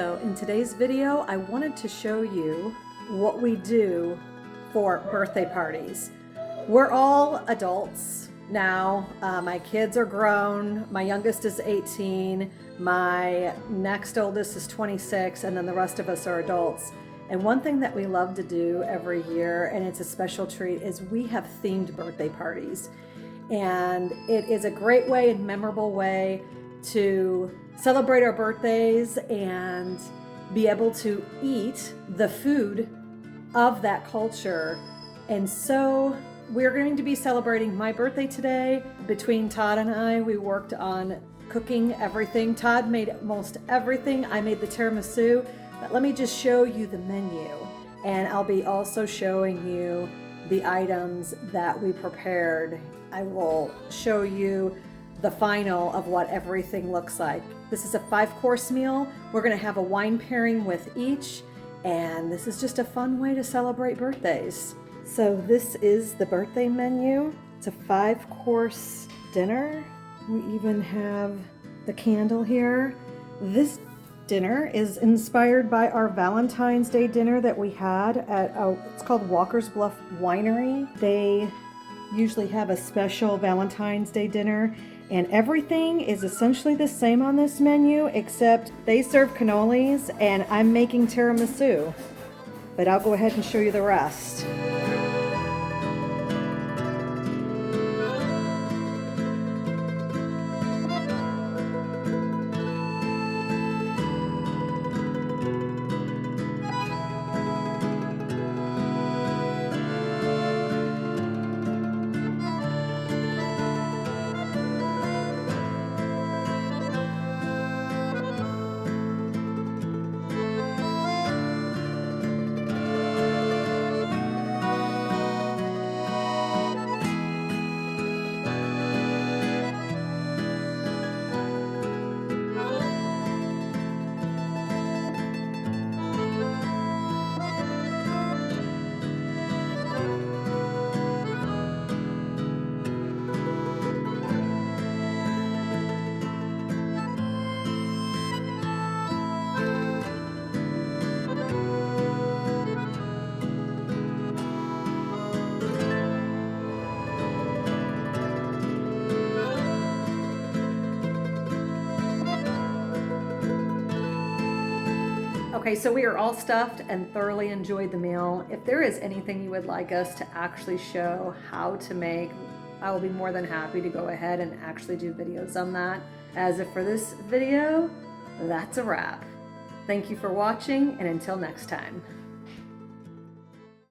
So in today's video, I wanted to show you what we do for birthday parties. We're all adults now. My kids are grown. My youngest is 18. My next oldest is 26, and then the rest of us are adults. And one thing that we love to do every year, and it's a special treat, is we have themed birthday parties. And it is a great way and memorable way to celebrate our birthdays and be able to eat the food of that culture. And so we're going to be celebrating my birthday today. Between Todd and I, we worked on cooking everything. Todd made most everything. I made the tiramisu. But let me just show you the menu. And I'll be also showing you the items that we prepared. I will show you the final of what everything looks like. This is a 5-course meal. We're gonna have a wine pairing with each, and this is just a fun way to celebrate birthdays. So this is the birthday menu. It's a 5-course dinner. We even have the candle here. This dinner is inspired by our Valentine's Day dinner that we had at, it's called Walker's Bluff Winery. They usually have a special Valentine's Day dinner, and everything is essentially the same on this menu, except they serve cannolis and I'm making tiramisu. But I'll go ahead and show you the rest. Okay, so we are all stuffed and thoroughly enjoyed the meal. If there is anything you would like us to actually show how to make, I will be more than happy to go ahead and actually do videos on that. As if for this video, that's a wrap. Thank you for watching, and until next time.